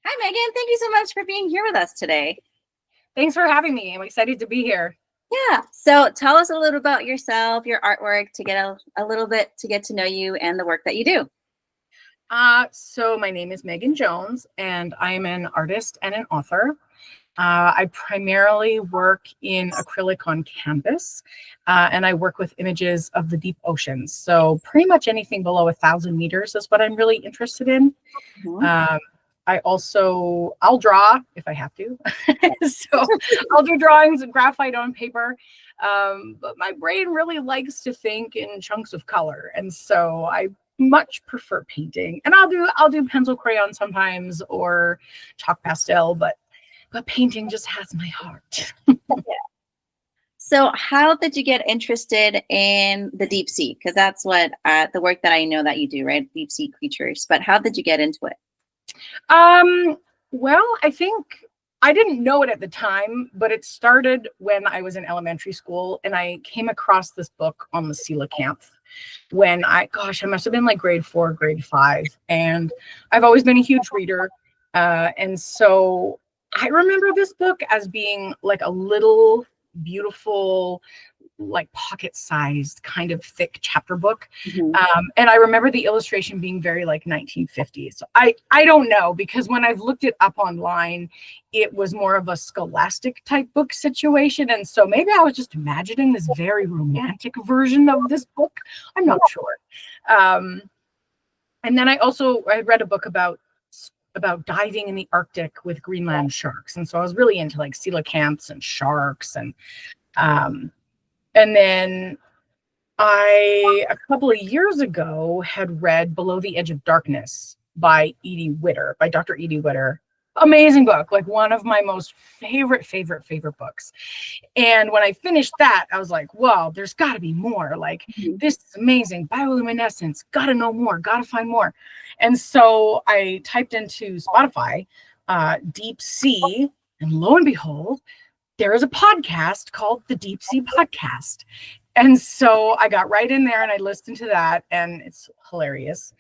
Hi, Megan. Thank you so much for being here with us today. Thanks for having me. I'm excited to be here. Yeah. So tell us a little about yourself, your artwork, to get a little bit to get to know you and the work that you do. So my name is Meghan Jones, and I am an artist and an author. I primarily work in acrylic on canvas, and I work with images of the deep oceans. So pretty much anything below 1,000 meters is what I'm really interested in. Mhm. Um, I'll draw if I have to. So I'll do drawings and graphite on paper. But my brain really likes to think in chunks of color. And so I much prefer painting. And I'll do pencil crayon sometimes or chalk pastel, but painting just has my heart. So how did you get interested in the deep sea? Because that's what the work that I know that you do, right? Deep sea creatures. But how did you get into it? Well, I think I didn't know it at the time, but it started when I was in elementary school and I came across this book on the coelacanth when I must have been like grade 4, grade 5. And I've always been a huge reader. And so I remember this book as being like a little beautiful, like pocket-sized kind of thick chapter book. Mhm. And I remember the illustration being very like 1950s. So I don't know, because when I've looked it up online, it was more of a scholastic type book situation. And so maybe I was just imagining this very romantic version of this book. I'm not sure. And then I read a book about diving in the Arctic with Greenland sharks. And so I was really into like coelacanths and sharks and then a couple of years ago, had read Below the Edge of Darkness by Dr. Edie Witter. Amazing book, like one of my most favorite books. And when I finished that, I was like, whoa, there's got to be more. Like, this is amazing. Bioluminescence, got to know more, got to find more. And so I typed into Spotify, Deep Sea, and lo and behold, there is a podcast called the Deep Sea Podcast. And so I got right in there and I listened to that, and it's hilarious.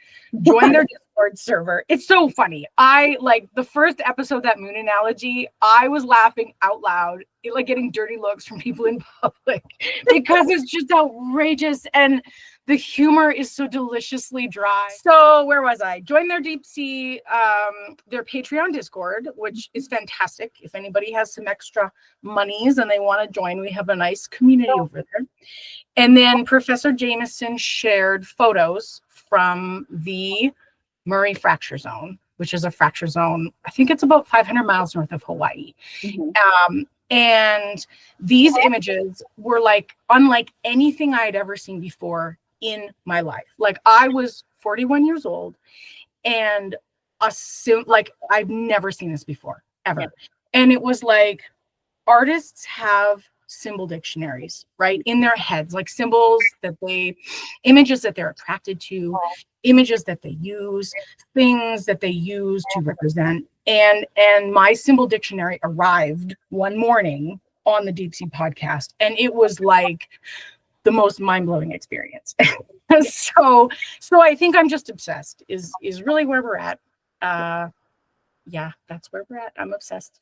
Join their Discord server. It's so funny. I like the first episode, that moon analogy, I was laughing out loud, like getting dirty looks from people in public because it's just outrageous. And the humor is so deliciously dry. So where was I? Join their deep sea, their Patreon Discord, which is fantastic. If anybody has some extra monies and they want to join, we have a nice community over there. And then Professor Jameson shared photos from the Murray Fracture Zone, which is a fracture zone. I think it's about 500 miles north of Hawaii. Mm-hmm. And these images were like unlike anything I had ever seen before in my life. Like, I was 41 years old and like I've never seen this before, ever. Yeah. And it was like, artists have symbol dictionaries, right, in their heads, like images that they're attracted to, images that they use, things that they use to represent. And my symbol dictionary arrived one morning on the Deep Sea Podcast, and it was like the most mind-blowing experience. So I think I'm just obsessed is really where we're at. Yeah, that's where we're at. I'm obsessed.